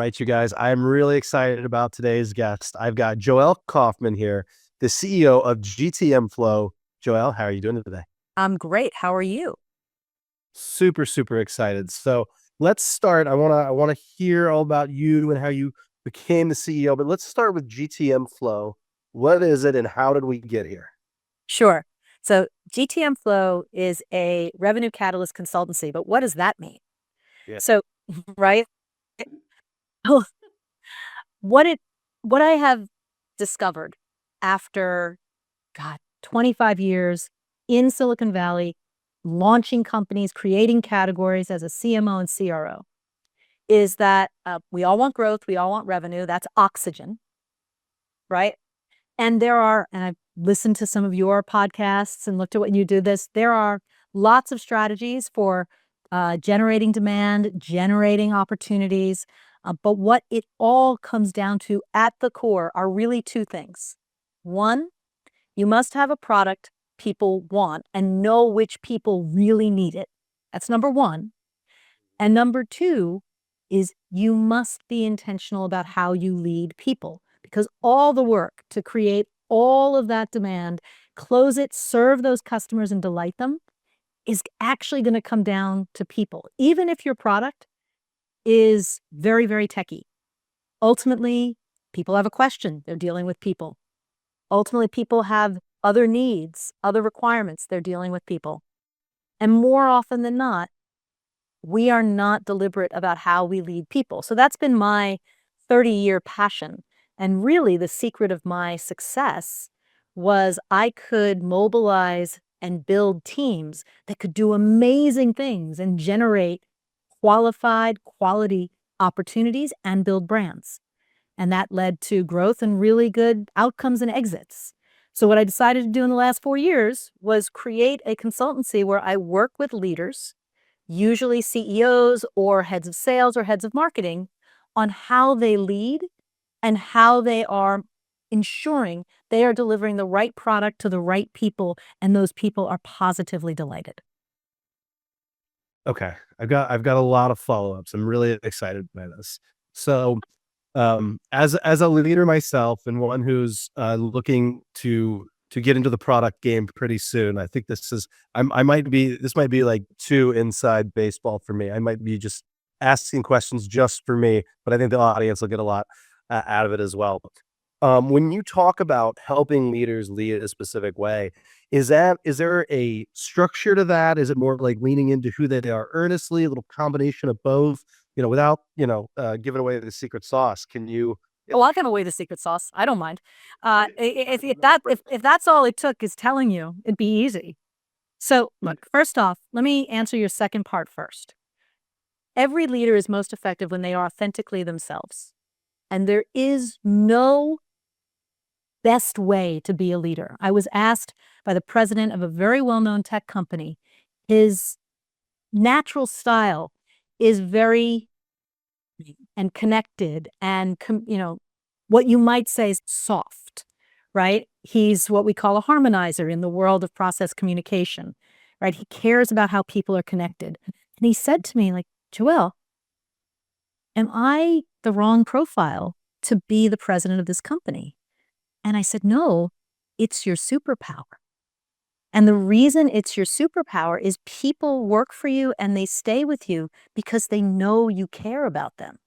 right, you guys, I'm really excited about today's guest. I've got Joelle Kaufman here, the CEO of GTM Flow. Joelle, how are you doing today? I'm great. How are you? Super, super excited. So let's start. I wanna hear all about you and how you became the CEO, but let's start with GTM Flow. What is it and how did we get here? Sure. So GTM Flow is a revenue catalyst consultancy, but what does that mean? Yeah. So, right? Oh, what it what I have discovered after God, 25 years in Silicon Valley, launching companies, creating categories as a CMO and CRO, is that we all want growth, we all want revenue. That's oxygen, right? And I've listened to some of your podcasts and looked at what you do this. There are lots of strategies for generating demand, generating opportunities. But what it all comes down to at the core are really two things. One, you must have a product people want and know which people really need it. That's number one. And number two is you must be intentional about how you lead people because all the work to create all of that demand, close it, serve those customers and delight them is actually going to come down to people. Even if your product is very, very techy, ultimately, people have a question. They're dealing with people. Ultimately, people have other needs, other requirements. They're dealing with people. And more often than not, we are not deliberate about how we lead people. So that's been my 30-year passion. And really, the secret of my success was I could mobilize and build teams that could do amazing things and generate qualified, quality opportunities and build brands. And that led to growth and really good outcomes and exits. So, what I decided to do in the last 4 years was create a consultancy where I work with leaders, usually CEOs or heads of sales or heads of marketing, on how they lead and how they are ensuring they are delivering the right product to the right people and those people are positively delighted. Okay. I've got a lot of follow-ups. I'm really excited by this. So as a leader myself and one who's looking to get into the product game pretty soon, I think I might be this might be like too inside baseball for me. I might be just asking questions just for me, but I think the audience will get a lot out of it as well. When you talk about helping leaders lead a specific way, is there a structure to that? Is it more like leaning into who they are earnestly, a little combination of both? Without, giving away the secret sauce, can you yeah, Oh, I'll give away the secret sauce. I don't mind. If that's all it took is telling you, it'd be easy. So, look, first off, let me answer your second part first. Every leader is most effective when they are authentically themselves. And there is no best way to be a leader. I was asked by the president of a very well-known tech company, his natural style is very and connected and what you might say is soft, right? He's what we call a harmonizer in the world of process communication, right? He cares about how people are connected. And he said to me, like, Joelle, am I the wrong profile to be the president of this company? And I said, no, it's your superpower. And the reason it's your superpower is people work for you and they stay with you because they know you care about them.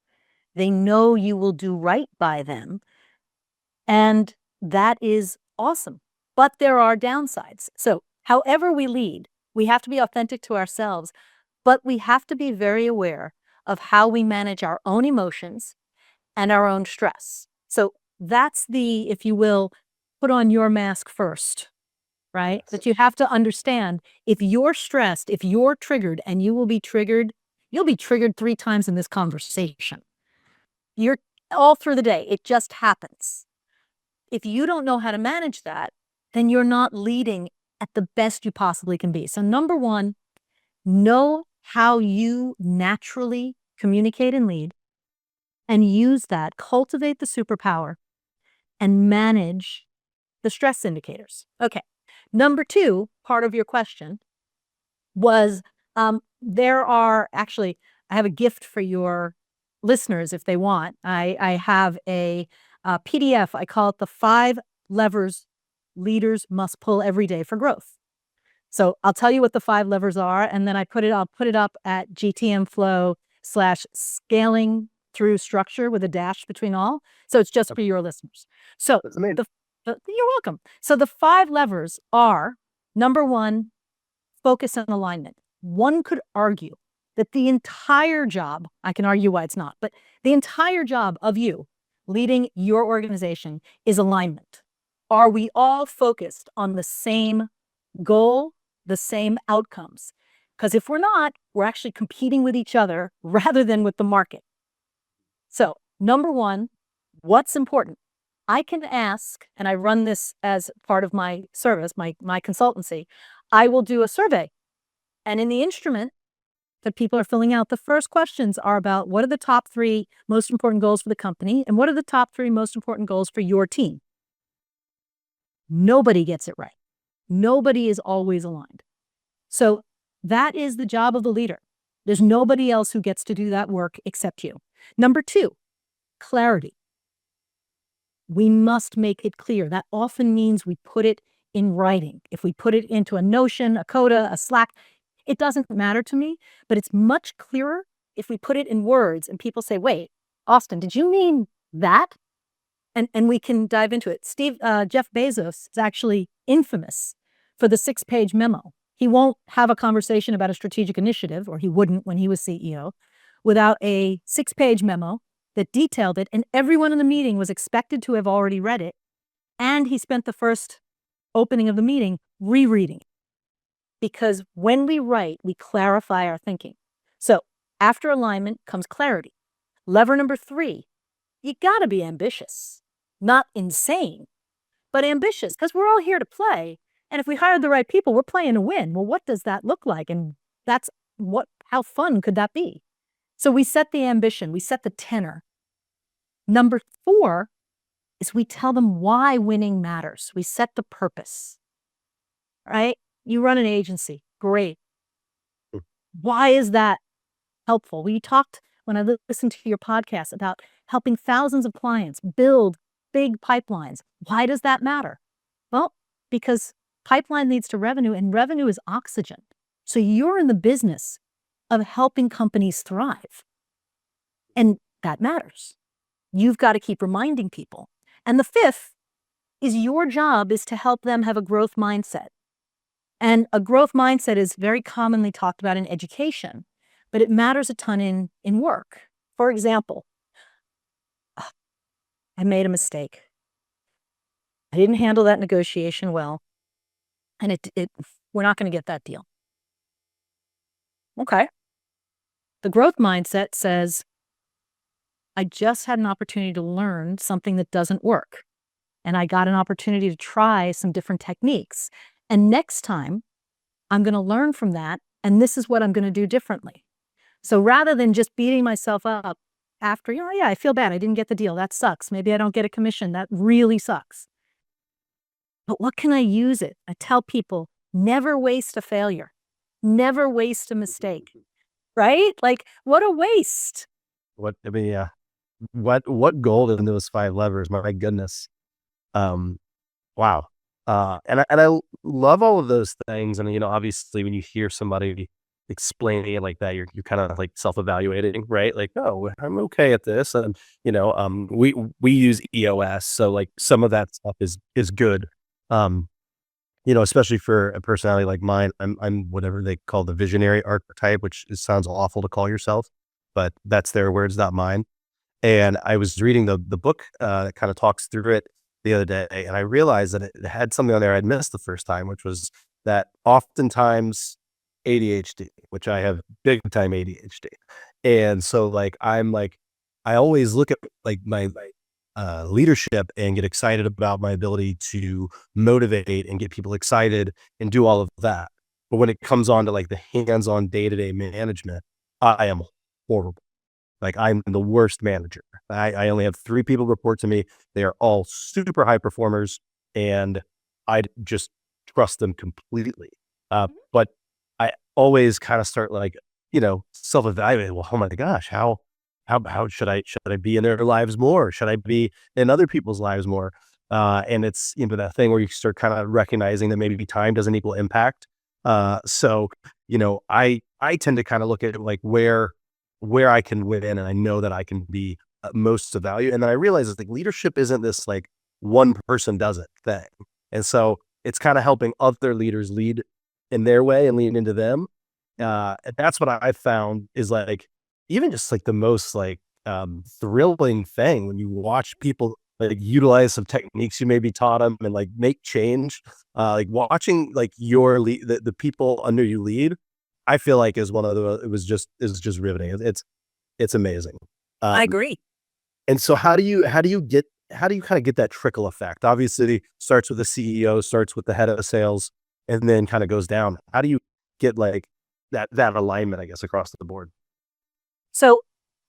They know you will do right by them. And that is awesome. But there are downsides. So, however we lead, we have to be authentic to ourselves, but we have to be very aware of how we manage our own emotions and our own stress. So, that's the, if you will, put on your mask first, right? That you have to understand if you're stressed, if you're triggered, and you'll be triggered 3 times in this conversation. You're all through the day. It just happens. If you don't know how to manage that, then you're not leading at the best you possibly can be. So number one, know how you naturally communicate and lead and use that, cultivate the superpower and manage the stress indicators. Okay. Number two, part of your question was, I have a gift for your listeners, if they want, I have a PDF. I call it the 5 levers leaders must pull every day for growth. So I'll tell you what the 5 levers are, and then I'll put it up at GTM Flow / scaling through structure with a dash between all. So it's just for your listeners. So That's amazing. you're welcome. So the 5 levers are: number 1, focus and alignment. One could argue that the entire job, I can argue why it's not, but the entire job of you leading your organization is alignment. Are we all focused on the same goal, the same outcomes? Because if we're not, we're actually competing with each other rather than with the market. So, number 1, what's important? I can ask, and I run this as part of my service, my consultancy. I will do a survey. And in the instrument that people are filling out, the first questions are about: what are the top 3 most important goals for the company? And what are the top 3 most important goals for your team? Nobody gets it right. Nobody is always aligned. So that is the job of the leader. There's nobody else who gets to do that work except you. Number 2, clarity. We must make it clear. That often means we put it in writing. If we put it into a Notion, a Coda, a Slack, it doesn't matter to me, but it's much clearer if we put it in words and people say, wait, Austin, did you mean that? And we can dive into it. Jeff Bezos is actually infamous for the 6-page memo. He won't have a conversation about a strategic initiative, or he wouldn't when he was CEO, without a 6-page memo that detailed it, and everyone in the meeting was expected to have already read it, and he spent the first opening of the meeting rereading it. Because when we write, we clarify our thinking. So after alignment comes clarity. Lever number 3, you gotta be ambitious. Not insane, but ambitious, because we're all here to play. And if we hired the right people, we're playing to win. Well, what does that look like? And how fun could that be? So we set the ambition, we set the tenor. Number 4 is we tell them why winning matters. We set the purpose, right? You run an agency, great. Why is that helpful? We talked, when I listened to your podcast, about helping thousands of clients build big pipelines. Why does that matter? Well, because pipeline leads to revenue, and revenue is oxygen. So you're in the business of helping companies thrive. And that matters. You've got to keep reminding people. And the 5th is your job is to help them have a growth mindset. And a growth mindset is very commonly talked about in education, but it matters a ton in work. For example, I made a mistake. I didn't handle that negotiation well, and we're not going to get that deal. Okay. The growth mindset says, I just had an opportunity to learn something that doesn't work, and I got an opportunity to try some different techniques. And next time, I'm going to learn from that, and this is what I'm going to do differently. So rather than just beating myself up after, yeah, I feel bad, I didn't get the deal, that sucks. Maybe I don't get a commission, that really sucks. But what can I use it? I tell people, never waste a failure. Never waste a mistake, right? Like, what a waste. What gold in those 5 levers? My goodness. Wow. And I love all of those things. And, obviously when you hear somebody explaining it like that, you're kind of like self-evaluating, right? Like, oh, I'm okay at this. And, we use EOS. So like some of that stuff is good. Especially for a personality like mine, I'm whatever they call the visionary archetype, which sounds awful to call yourself, but that's their words, not mine. And I was reading the book that kind of talks through it the other day, and I realized that it had something on there I'd missed the first time, which was that oftentimes ADHD, which I have big time ADHD. And so I always look at like my leadership and get excited about my ability to motivate and get people excited and do all of that. But when it comes on to like the hands-on day-to-day management, I am horrible. Like I'm the worst manager. I only have 3 people report to me. They are all super high performers, and I just trust them completely. But I always kind of start like, self-evaluating. Well, oh my gosh, how how should I be in their lives more? Should I be in other people's lives more? And it's, that thing where you start kind of recognizing that maybe time doesn't equal impact. So, I tend to kind of look at like where I can win and I know that I can be most of value. And then I realize it's like leadership isn't this like one person does it thing. And so it's kind of helping other leaders lead in their way and lean into them. And that's what I found is like, even just like the most like thrilling thing when you watch people like utilize some techniques you maybe taught them and like make change, like watching like the people under you lead, I feel like is one of the, is just riveting. It's amazing. I Um, agree. and so how do you kind of get that trickle effect? Obviously, it starts with the CEO, starts with the head of sales, and then kind of goes down. How do you get like that alignment, I guess, across the board? So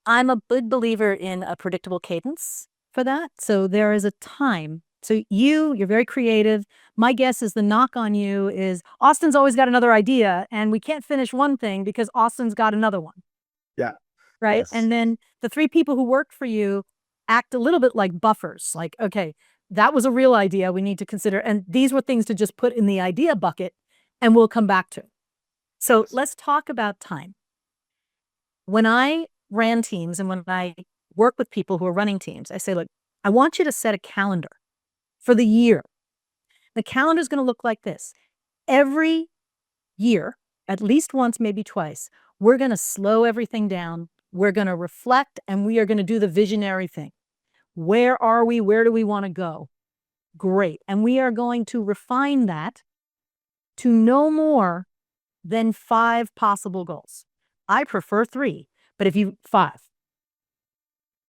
I'm a big believer in a predictable cadence for that. So there is a time. So you're very creative. My guess is the knock on you is Austin's always got another idea and we can't finish one thing because Austin's got another one. Yeah. Right. Yes. And then the three people who work for you act a little bit like buffers. Like, okay, that was a real idea we need to consider. And these were things to just put in the idea bucket and we'll come back to. So let's talk about time. When I ran teams and when I work with people who are running teams, I say, look, I want you to set a calendar for the year. The calendar is going to look like this. Every year, at least once, maybe twice, we're going to slow everything down. We're going to reflect and we are going to do the visionary thing. Where are we? Where do we want to go? Great. And we are going to refine that to no more than 5 possible goals. I prefer 3, but if you 5.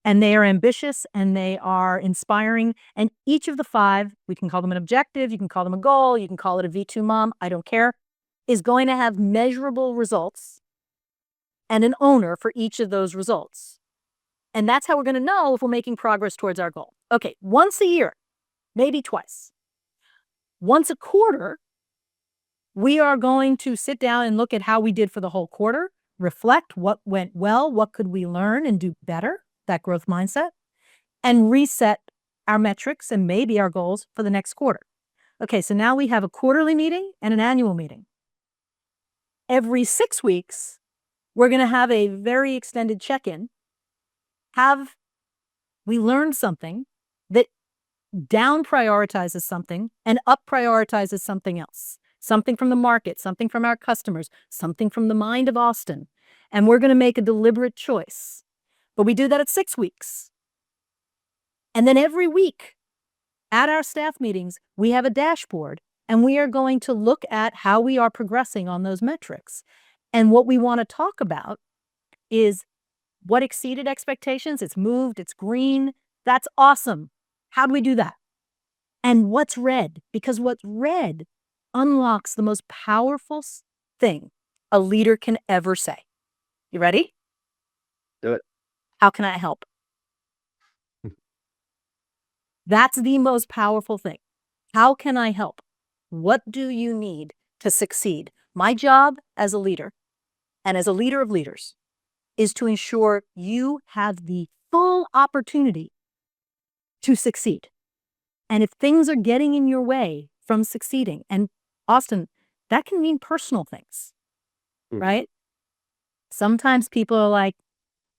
And they are ambitious and they are inspiring. And each of the 5, we can call them an objective, you can call them a goal, you can call it a V2 mom, I don't care, is going to have measurable results and an owner for each of those results. And that's how we're going to know if we're making progress towards our goal. Okay, once a year, maybe twice. Once a quarter, we are going to sit down and look at how we did for the whole quarter, reflect what went well, what could we learn and do better, that growth mindset, and reset our metrics and maybe our goals for the next quarter. Okay, so now we have a quarterly meeting and an annual meeting. Every 6 weeks, we're going to have a very extended check-in. Have we learned something that down prioritizes something and up prioritizes something else? Something from the market, something from our customers, something from the mind of Austin. And we're going to make a deliberate choice. But we do that at 6 weeks. And then every week at our staff meetings, we have a dashboard and we are going to look at how we are progressing on those metrics. And what we want to talk about is what exceeded expectations. It's moved, it's green. That's awesome. How do we do that? And what's red? Because what's red unlocks the most powerful thing a leader can ever say. You ready? Do it. How can I help? That's the most powerful thing. How can I help? What do you need to succeed? My job as a leader and as a leader of leaders is to ensure you have the full opportunity to succeed. And if things are getting in your way from succeeding, and Austin, that can mean personal things, right? Sometimes people are like,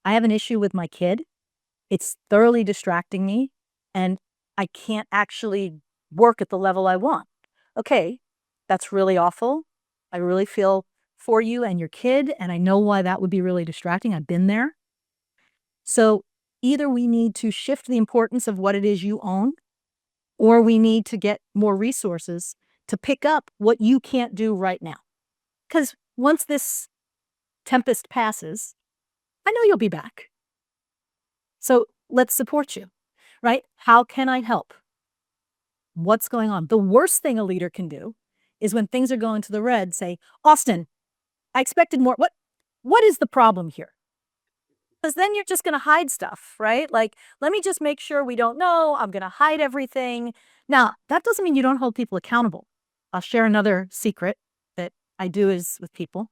I have an issue with my kid. It's thoroughly distracting me and I can't actually work at the level I want. Okay, that's really awful. I really feel for you and your kid, and I know why that would be really distracting. I've been there. So either we need to shift the importance of what it is you own, or we need to get more resources to pick up what you can't do right now. Because once this tempest passes, I know you'll be back. So let's support you, right? How can I help? What's going on? The worst thing a leader can do is when things are going to the red, say, Austin, I expected more. What is the problem here? Because then you're just going to hide stuff, right? Like, let me just make sure we don't know. I'm going to hide everything. Now, that doesn't mean you don't hold people accountable. I'll share another secret that I do is with people.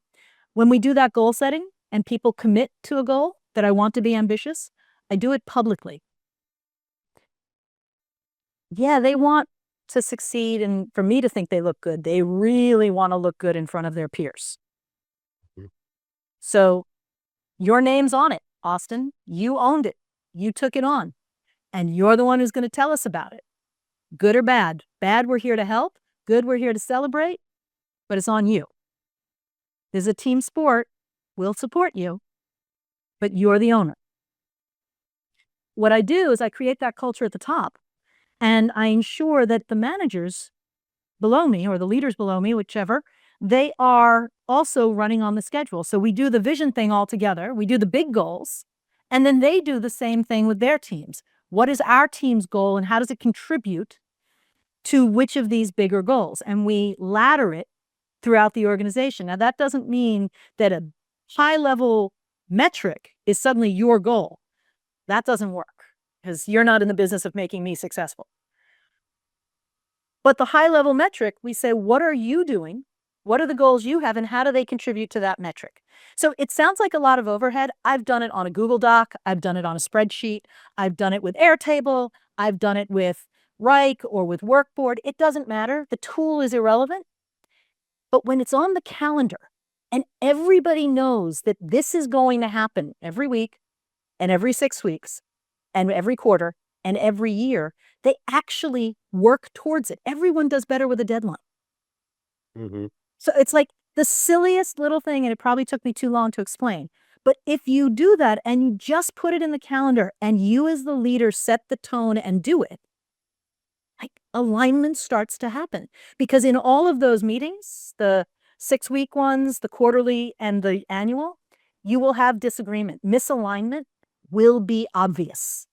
When we do that goal setting and people commit to a goal, that I want to be ambitious, I do it publicly. Yeah, they want to succeed and for me to think they look good. They really want to look good in front of their peers. Mhm. So your name's on it, Austin. You owned it. You took it on. And you're the one who's going to tell us about it. Good or bad. Bad, we're here to help. Good, we're here to celebrate. But it's on you. This is a team sport. We'll support you. But you're the owner. What I do is I create that culture at the top. And I ensure that the managers below me or the leaders below me, whichever, they are also running on the schedule. So we do the vision thing all together. We do the big goals. And then they do the same thing with their teams. What is our team's goal and how does it contribute to which of these bigger goals? And we ladder it throughout the organization. Now, that doesn't mean that a high-level metric is suddenly your goal. That doesn't work because you're not in the business of making me successful. But the high-level metric, we say, what are you doing? What are the goals you have, and how do they contribute to that metric? So it sounds like a lot of overhead. I've done it on a Google Doc. I've done it on a spreadsheet. I've done it with Airtable. I've done it with Rike or with Workboard. It doesn't matter. The tool is irrelevant. But when it's on the calendar and everybody knows that this is going to happen every week and every 6 weeks and every quarter and every year, they actually work towards it. Everyone does better with a deadline. Mhm. So it's like the silliest little thing, and it probably took me too long to explain. But if you do that and you just put it in the calendar and you as the leader set the tone and do it, like alignment starts to happen. Because in all of those meetings, the 6-week ones, the quarterly and the annual, you will have disagreement. Misalignment will be obvious.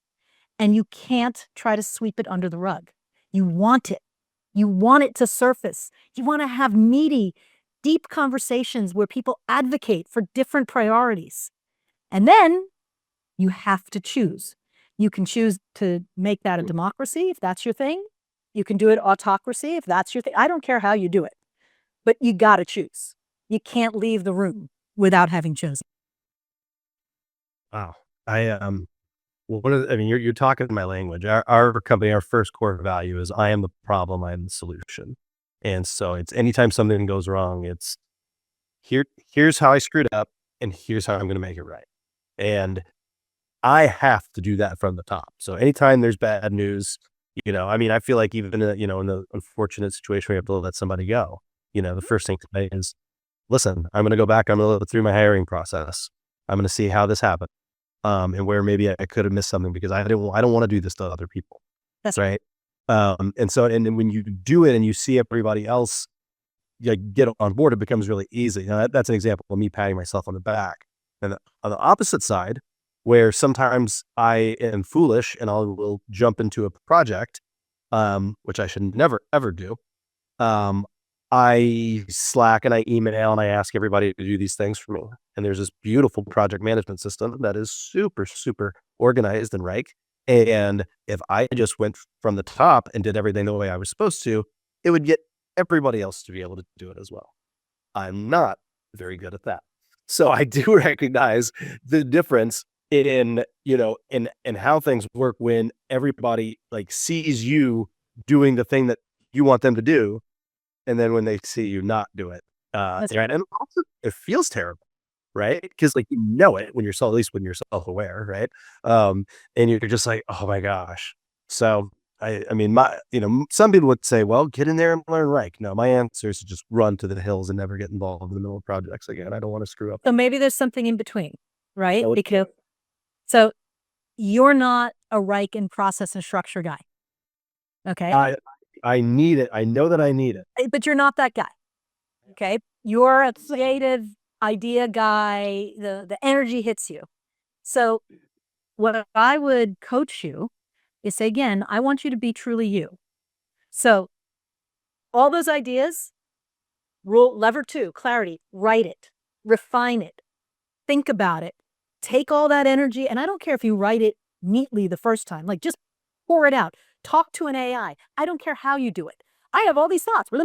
And you can't try to sweep it under the rug. You want it. You want it to surface. You want to have meaty, deep conversations where people advocate for different priorities. And then you have to choose. You can choose to make that a democracy if that's your thing. You can do it autocracy if that's your thing. I don't care how you do it, but you got to choose. You can't leave the room without having chosen. Wow. Well, I mean, you're talking my language. Our company, our first core value is I am the problem, I am the solution. And so it's anytime something goes wrong, it's here's how I screwed up and here's how I'm going to make it right. And I have to do that from the top. So anytime there's bad news, I mean, I feel like even in the unfortunate situation where you have to let somebody go, the first thing to say is, listen, I'm going to go back. I'm going to look through my hiring process. I'm going to see how this happened. And where maybe I could have missed something because I don't want to do this to other people. That's right. And then when you do it and you see everybody else get on board, it becomes really easy. Now, that's an example of me patting myself on the back. And on the opposite side, where sometimes I am foolish and will jump into a project, which I should never, ever do. I Slack and I email and I ask everybody to do these things for me. And there's this beautiful project management system that is super, super organized and right. And if I just went from the top and did everything the way I was supposed to, it would get everybody else to be able to do it as well. I'm not very good at that. So I do recognize the difference in how things work when everybody sees you doing the thing that you want them to do. And then when they see you not do it, right? And also it feels terrible, right? Because it when you're at least when you're self-aware, right? And you're just like, oh my gosh. So I mean, some people would say, well, get in there and learn right. No, my answer is to just run to the hills and never get involved in the middle of projects again. I don't want to screw up. So maybe there's something in between, right? Because so you're not a Reich and process and structure guy. Okay. I need it. I know that I need it. But you're not that guy. Okay. You're a creative idea guy. The energy hits you. So what I would coach you is say, again, I want you to be truly you. So all those ideas, lever 2, clarity, write it, refine it, think about it, take all that energy. And I don't care if you write it neatly the first time, just pour it out. Talk to an AI. I don't care how you do it. I have all these thoughts. What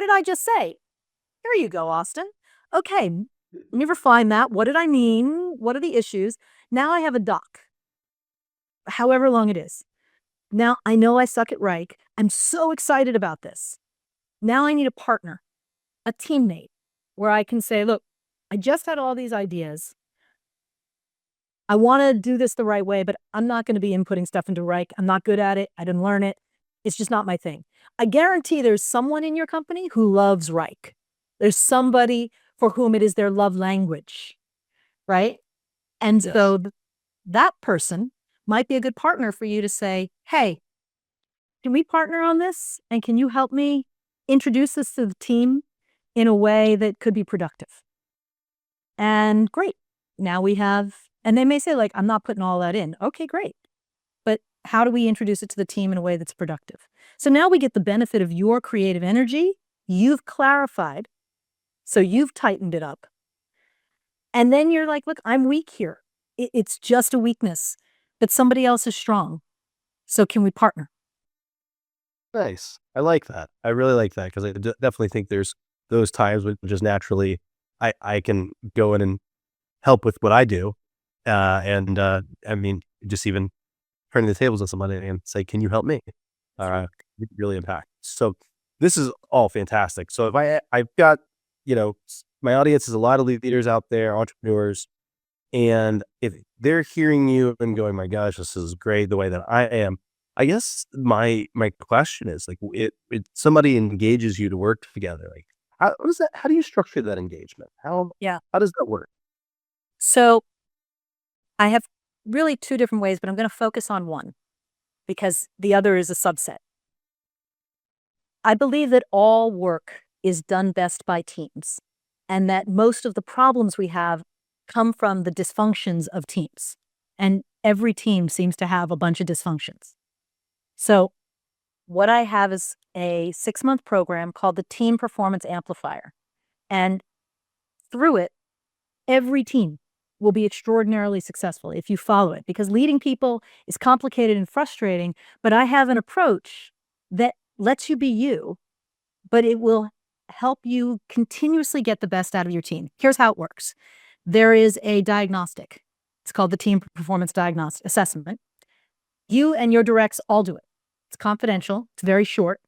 did I just say? Here you go, Austin. Okay, Let me refine that. What did I mean? What are the issues? Now I have a doc, however long it is. Now I know I suck at Reich. I'm so excited about this. Now I need a partner, a teammate, where I can say, look, I just had all these ideas. I want to do this the right way, but I'm not going to be inputting stuff into Reich. I'm not good at it. I didn't learn it. It's just not my thing. I guarantee there's someone in your company who loves Reich. There's somebody for whom it is their love language, right? And Yes. so that person might be a good partner for you to say, hey, can we partner on this? And can you help me introduce this to the team in a way that could be productive? And great. Now we have, and they may say, like, I'm not putting all that in. Okay, great. But how do we introduce it to the team in a way that's productive? So now we get the benefit of your creative energy. You've clarified. So you've tightened it up. And then you're like, look, I'm weak here. It's just a weakness, but somebody else is strong. So can we partner? Nice. I like that. I really like that because I definitely think there's those times when just naturally I can go in and help with what I do. I mean, just even turning the tables on somebody and say, can you help me? Really impact. So this is all fantastic. So if I've got, my audience is a lot of leaders out there, entrepreneurs, and if they're hearing you and going, my gosh, this is great the way that I am. I guess my question is like, somebody engages you to work together. Like, how do you structure that engagement? Yeah. How does that work? So I have really two different ways, but I'm going to focus on one because the other is a subset. I believe that all work is done best by teams and that most of the problems we have come from the dysfunctions of teams. And every team seems to have a bunch of dysfunctions. So what I have is a 6-month program called the Team Performance Amplifier. And through it, every team will be extraordinarily successful if you follow it, because leading people is complicated and frustrating. But I have an approach that lets you be you, but it will help you continuously get the best out of your team. Here's how it works. There is a diagnostic. It's called the Team Performance Diagnostic Assessment. You and your directs all do it. It's confidential. It's very short.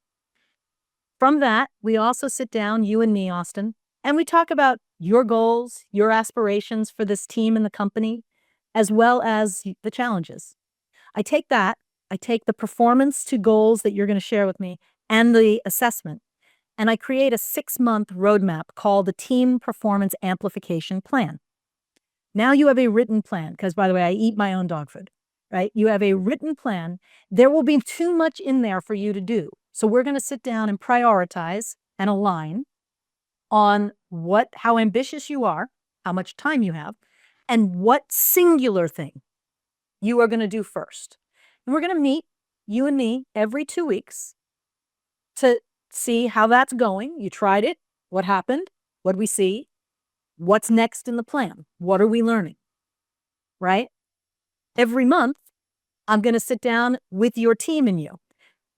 From that, we also sit down, you and me, Austin, and we talk about your goals, your aspirations for this team and the company, as well as the challenges. I take the performance to goals that you're going to share with me and the assessment, and I create a 6-month roadmap called the Team Performance Amplification Plan. Now you have a written plan, because by the way, I eat my own dog food, right? You have a written plan. There will be too much in there for you to do. So we're going to sit down and prioritize and align on how ambitious you are, how much time you have, and what singular thing you are going to do first. And we're going to meet, you and me, every 2 weeks to see how that's going. You tried it. What happened? What do we see? What's next in the plan? What are we learning? Right? Every month, I'm going to sit down with your team and you.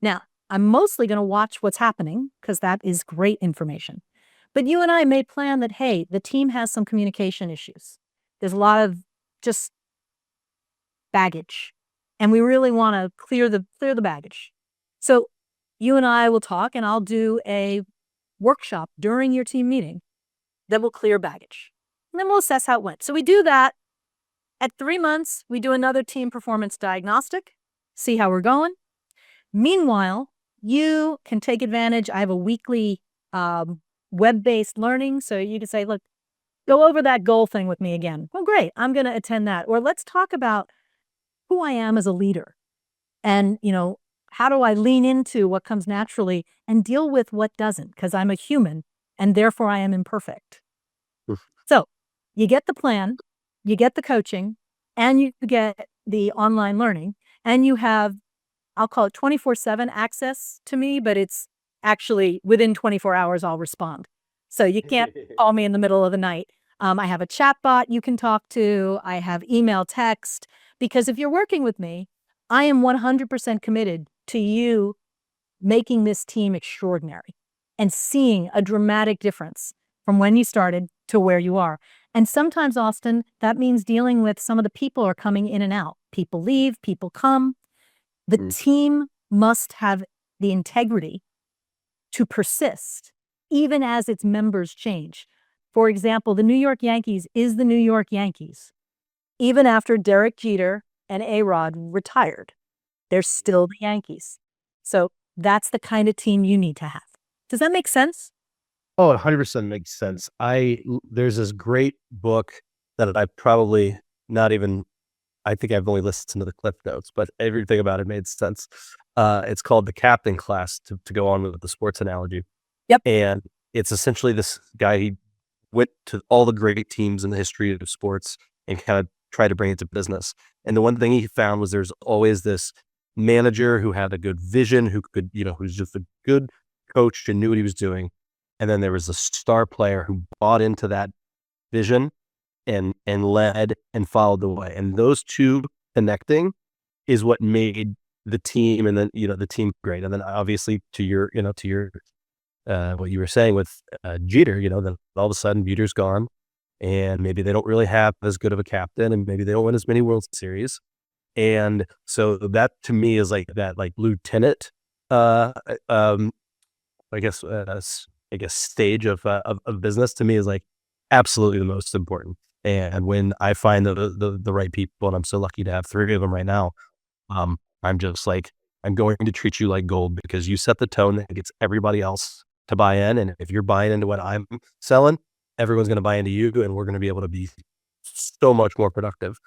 Now, I'm mostly going to watch what's happening because that is great information. But you and I may plan that, hey, the team has some communication issues. There's a lot of just baggage, and we really want to clear the baggage. So you and I will talk, and I'll do a workshop during your team meeting that will clear baggage. And then we'll assess how it went. So we do that. At 3 months, we do another team performance diagnostic, see how we're going. Meanwhile, you can take advantage. I have a weekly web-based learning. So you can say, look, go over that goal thing with me again. Well, great. I'm going to attend that. Or let's talk about who I am as a leader. And, how do I lean into what comes naturally and deal with what doesn't? Because I'm a human and therefore I am imperfect. So you get the plan, you get the coaching, and you get the online learning, and you have, I'll call it 24/7 access to me, but it's actually within 24 hours I'll respond. So you can't call me in the middle of the night. I have a chat bot you can talk to. I have email, text, because if you're working with me, I am 100% committed to you making this team extraordinary and seeing a dramatic difference from when you started to where you are. And sometimes, Austin, that means dealing with some of the people are coming in and out. People leave, people come. The team must have the integrity to persist, even as its members change. For example, the New York Yankees is the New York Yankees. Even after Derek Jeter and A-Rod retired, they're still the Yankees. So that's the kind of team you need to have. Does that make sense? Oh, 100% makes sense. There's this great book that I probably not even, I think I've only listened to the clip notes, but everything about it made sense. It's called The Captain Class, to go on with the sports analogy. Yep. And it's essentially this guy, he went to all the great teams in the history of sports and kind of tried to bring it to business. And the one thing he found was there's always this manager who had a good vision, who could, who's just a good coach and knew what he was doing. And then there was a star player who bought into that vision and led and followed the way. And those two connecting is what made the team, and then, the team great. And then obviously to your, what you were saying with Jeter, then all of a sudden Jeter's gone, and maybe they don't really have as good of a captain, and maybe they don't win as many World Series. And so that to me is like that, like lieutenant, um, I guess stage of business to me is like absolutely the most important. And when I find the right people, and I'm so lucky to have 3 of them right now, I'm just like, I'm going to treat you like gold because you set the tone that gets everybody else to buy in. And if you're buying into what I'm selling, everyone's going to buy into you, and we're going to be able to be so much more productive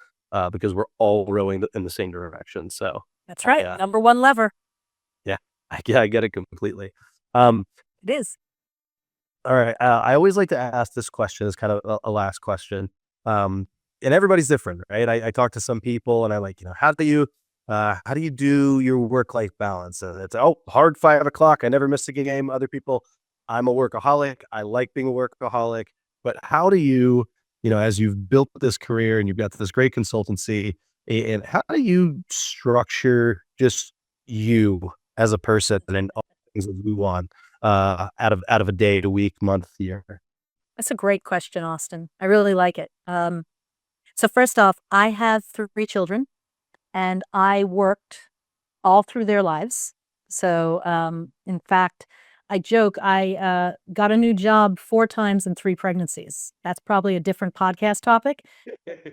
because we're all rowing in the same direction. So That's right. yeah, Number one lever. yeah, I get it completely. Um, It is. All right. I always like to ask this question as kind of a last question. And everybody's different, right? I talk to some people and I like, how do you do your work-life balance? And it's, oh, hard 5 o'clock. I never miss a game. Other people, I'm a workaholic. I like being a workaholic, but how do you, as you've built this career and you've got this great consultancy, and how do you structure just you as a person and all the things that you want? Out of a day, a week, month, year. That's a great question, Austin. I really like it. So first off, I have 3 children, and I worked all through their lives. So, in fact, I joke I got a new job 4 times in 3 pregnancies. That's probably a different podcast topic.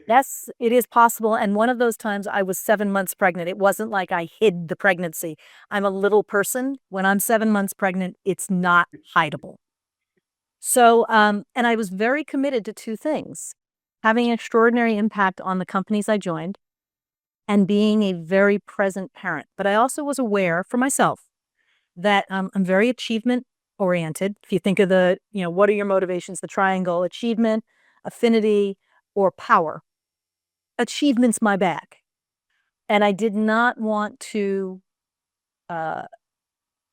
Yes, it is possible. And one of those times I was 7 months pregnant. It wasn't like I hid the pregnancy. I'm a little person. When I'm 7 months pregnant, it's not hideable. So, and I was very committed to 2 things: having an extraordinary impact on the companies I joined and being a very present parent. But I also was aware for myself that I'm very achievement oriented. If you think of what are your motivations? The triangle: achievement, affinity, or power. Achievement's my bag. And I did not want to uh,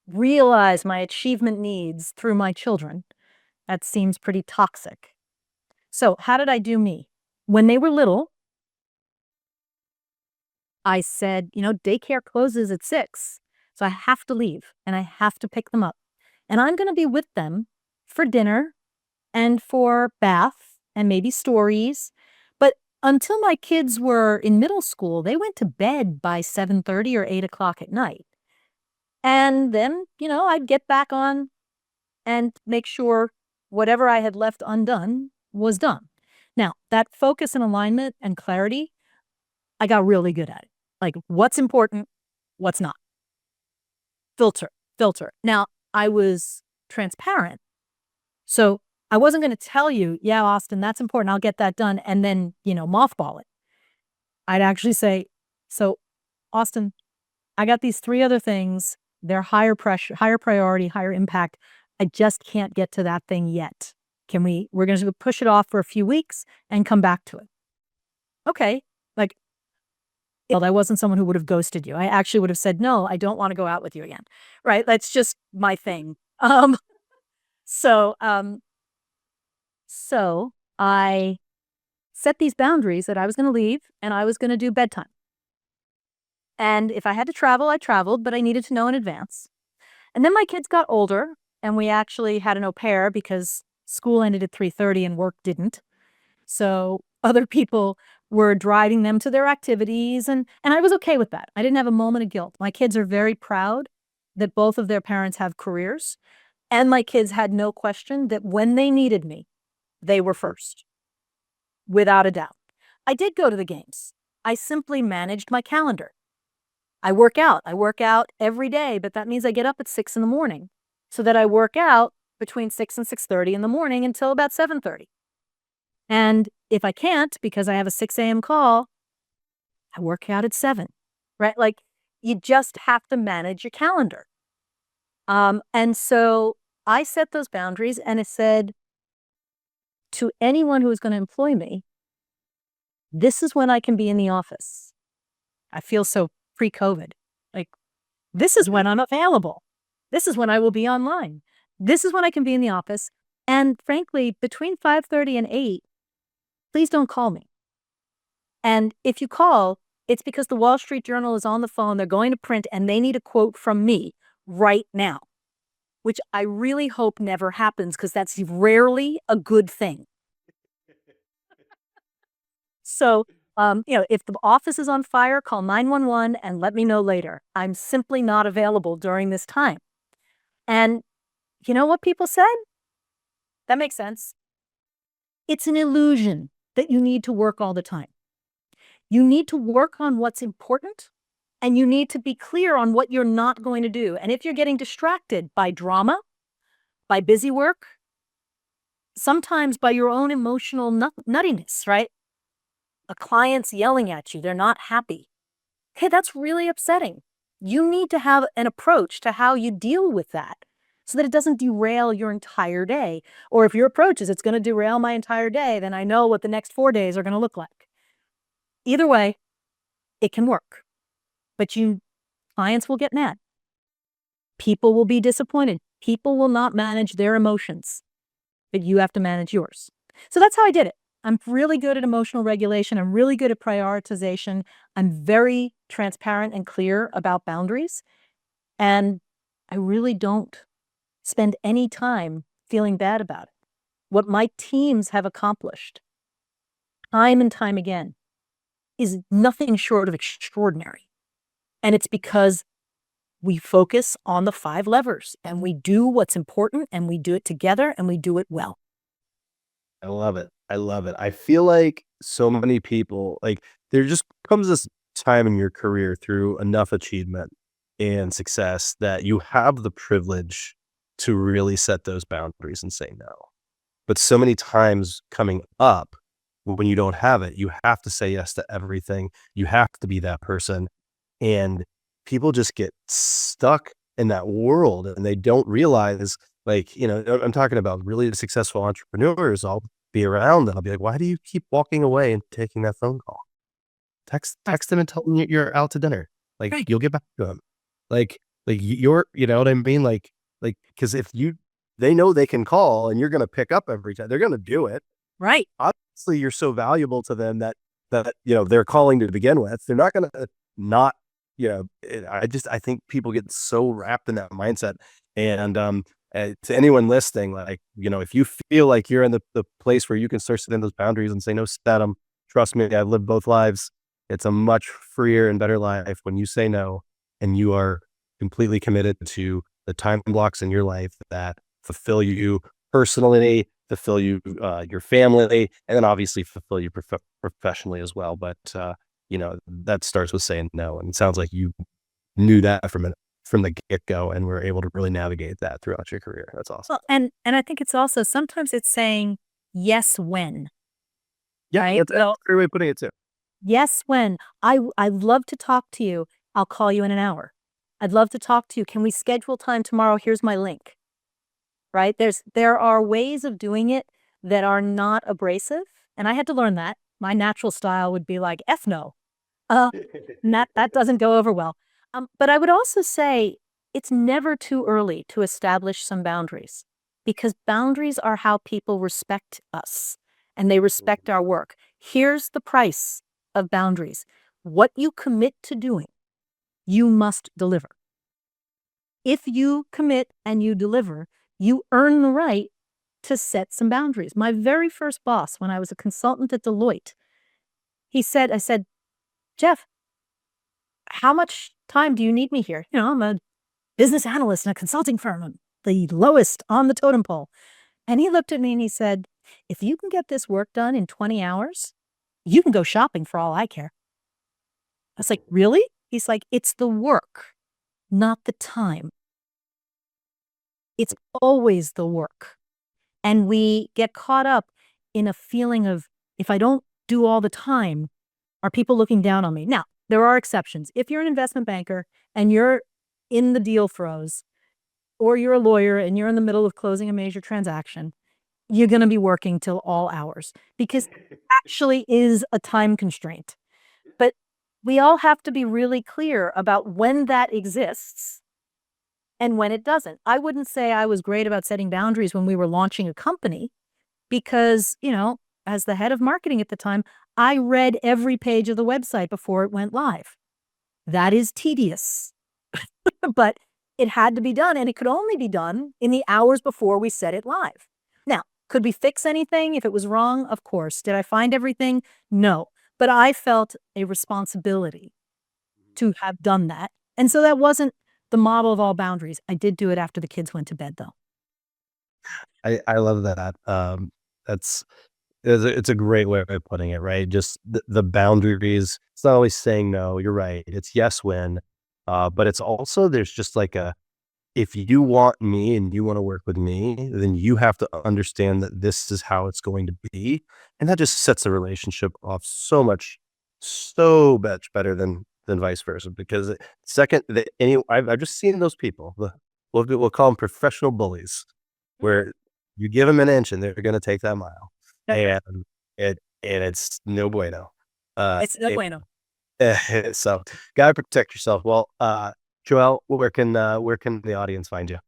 realize my achievement needs through my children. That seems pretty toxic. So how did I do me? When they were little, I said, daycare closes at 6. So I have to leave and I have to pick them up. And I'm going to be with them for dinner and for bath and maybe stories. But until my kids were in middle school, they went to bed by 7:30 or 8 o'clock at night. And then, I'd get back on and make sure whatever I had left undone was done. Now, that focus and alignment and clarity, I got really good at it. Like, what's important, what's not. Filter, filter. Now, I was transparent. So I wasn't going to tell you, yeah, Austin, that's important. I'll get that done. And then, mothball it. I'd actually say, so Austin, I got these 3 other things. They're higher pressure, higher priority, higher impact. I just can't get to that thing yet. We're going to push it off for a few weeks and come back to it. Okay. Like, I wasn't someone who would have ghosted you. I actually would have said, no, I don't want to go out with you again. Right. That's just my thing. So, so I set these boundaries that I was going to leave and I was going to do bedtime. And if I had to travel, I traveled, but I needed to know in advance. And then my kids got older and we actually had an au pair because school ended at 3:30 and work didn't. So other people were driving them to their activities, and I was okay with that. I didn't have a moment of guilt. My kids are very proud that both of their parents have careers, and my kids had no question that when they needed me, they were first, without a doubt. I did go to the games. I simply managed my calendar. I work out. I work out every day, but that means I get up at 6 in the morning so that I work out between 6 and 6:30 in the morning until about 7:30. And if I can't because I have a 6 a.m. call, I work out at 7, right? Like, you just have to manage your calendar. And so I set those boundaries, and it said to anyone who is going to employ me, this is when I can be in the office. I feel so pre-COVID. Like, this is when I'm available. This is when I will be online. This is when I can be in the office. And frankly, between 5:30 and 8, please don't call me. And if you call, it's because the Wall Street Journal is on the phone, they're going to print, and they need a quote from me right now, which I really hope never happens because that's rarely a good thing. So, if the office is on fire, call 911 and let me know later. I'm simply not available during this time. And you know what people said? That makes sense. It's an illusion that you need to work all the time. You need to work on what's important, and you need to be clear on what you're not going to do. And if you're getting distracted by drama, by busy work, sometimes by your own emotional nuttiness, right? A client's yelling at you, they're not happy. Okay, that's really upsetting. You need to have an approach to how you deal with that so that it doesn't derail your entire day. Or if your approach is it's going to derail my entire day, then I know what the next 4 days are going to look like. Either way, it can work. But clients will get mad. People will be disappointed. People will not manage their emotions, but you have to manage yours. So that's how I did it. I'm really good at emotional regulation. I'm really good at prioritization. I'm very transparent and clear about boundaries. And I really don't spend any time feeling bad about it. What my teams have accomplished time and time again is nothing short of extraordinary. And it's because we focus on the 5 levers and we do what's important and we do it together and we do it well. I love it. I love it. I feel like so many people, like, there just comes this time in your career through enough achievement and success that you have the privilege to really set those boundaries and say no. But so many times coming up, when you don't have it, you have to say yes to everything. You have to be that person. And people just get stuck in that world and they don't realize, like, I'm talking about really successful entrepreneurs. I'll be around and I'll be like, why do you keep walking away and taking that phone call? Text them and tell them you're out to dinner. Like, Right. you'll get back to them. You're, you know what I mean? Because if they know they can call and you're going to pick up every time, they're going to do it. Right. Obviously, you're so valuable to them that they're calling to begin with. They're not going to not, I think people get so wrapped in that mindset. And to anyone listening, like, if you feel like you're in the place where you can start setting those boundaries and say no, set them. Trust me, I've lived both lives. It's a much freer and better life when you say no and you are completely committed to the time blocks in your life that fulfill you personally, fulfill you, your family, and then obviously fulfill you professionally as well. But that starts with saying no, and it sounds like you knew that from the get go, and were able to really navigate that throughout your career. That's awesome. Well, and I think it's also sometimes it's saying yes when, Yeah, right? that's a great way of putting it too. Yes when. I'd love to talk to you. I'll call you in an hour. I'd love to talk to you. Can we schedule time tomorrow? Here's my link. Right? There are ways of doing it that are not abrasive, and I had to learn that. My natural style would be like, F no. And that doesn't go over well. But I would also say it's never too early to establish some boundaries because boundaries are how people respect us and they respect our work. Here's the price of boundaries. What you commit to doing, you must deliver. If you commit and you deliver, you earn the right to set some boundaries. My very first boss, when I was a consultant at Deloitte, I said, Jeff, how much time do you need me here? I'm a business analyst in a consulting firm. I'm the lowest on the totem pole. And he looked at me and he said, if you can get this work done in 20 hours, you can go shopping for all I care. I was like, really? He's like, it's the work, not the time. It's always the work. And we get caught up in a feeling of, if I don't do all the time, are people looking down on me? Now, there are exceptions. If you're an investment banker and you're in the deal throes, or you're a lawyer and you're in the middle of closing a major transaction, you're going to be working till all hours because it actually is a time constraint. But we all have to be really clear about when that exists and when it doesn't. I wouldn't say I was great about setting boundaries when we were launching a company because, as the head of marketing at the time, I read every page of the website before it went live. That is tedious, but it had to be done, and it could only be done in the hours before we set it live. Now, could we fix anything if it was wrong? Of course. Did I find everything? No. But I felt a responsibility to have done that. And so that wasn't the model of all boundaries. I did do it after the kids went to bed, though. I love that. It's a great way of putting it, right? Just the boundaries. It's not always saying no. You're right. It's yes when, but it's also there's just like if you want me and you want to work with me, then you have to understand that this is how it's going to be, and that just sets a relationship off so much better than vice versa. Because second, I've just seen those people. We'll call them professional bullies, where you give them an inch and they're going to take that mile. And it's no bueno. It's no bueno. So gotta protect yourself. Well, Joelle, where can the audience find you?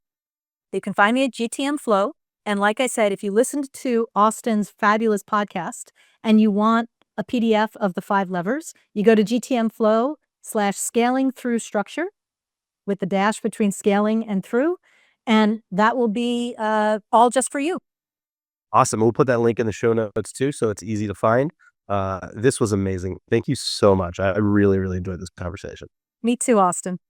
You can find me at GTM Flow. And like I said, if you listened to Austin's fabulous podcast and you want a PDF of the 5 levers, you go to GTM Flow/scaling through structure with the dash between scaling and through. And that will be all just for you. Awesome. We'll put that link in the show notes too, so it's easy to find. This was amazing. Thank you so much. I really, really enjoyed this conversation. Me too, Austin.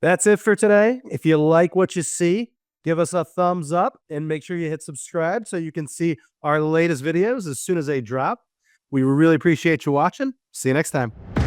That's it for today. If you like what you see, give us a thumbs up and make sure you hit subscribe so you can see our latest videos as soon as they drop. We really appreciate you watching. See you next time.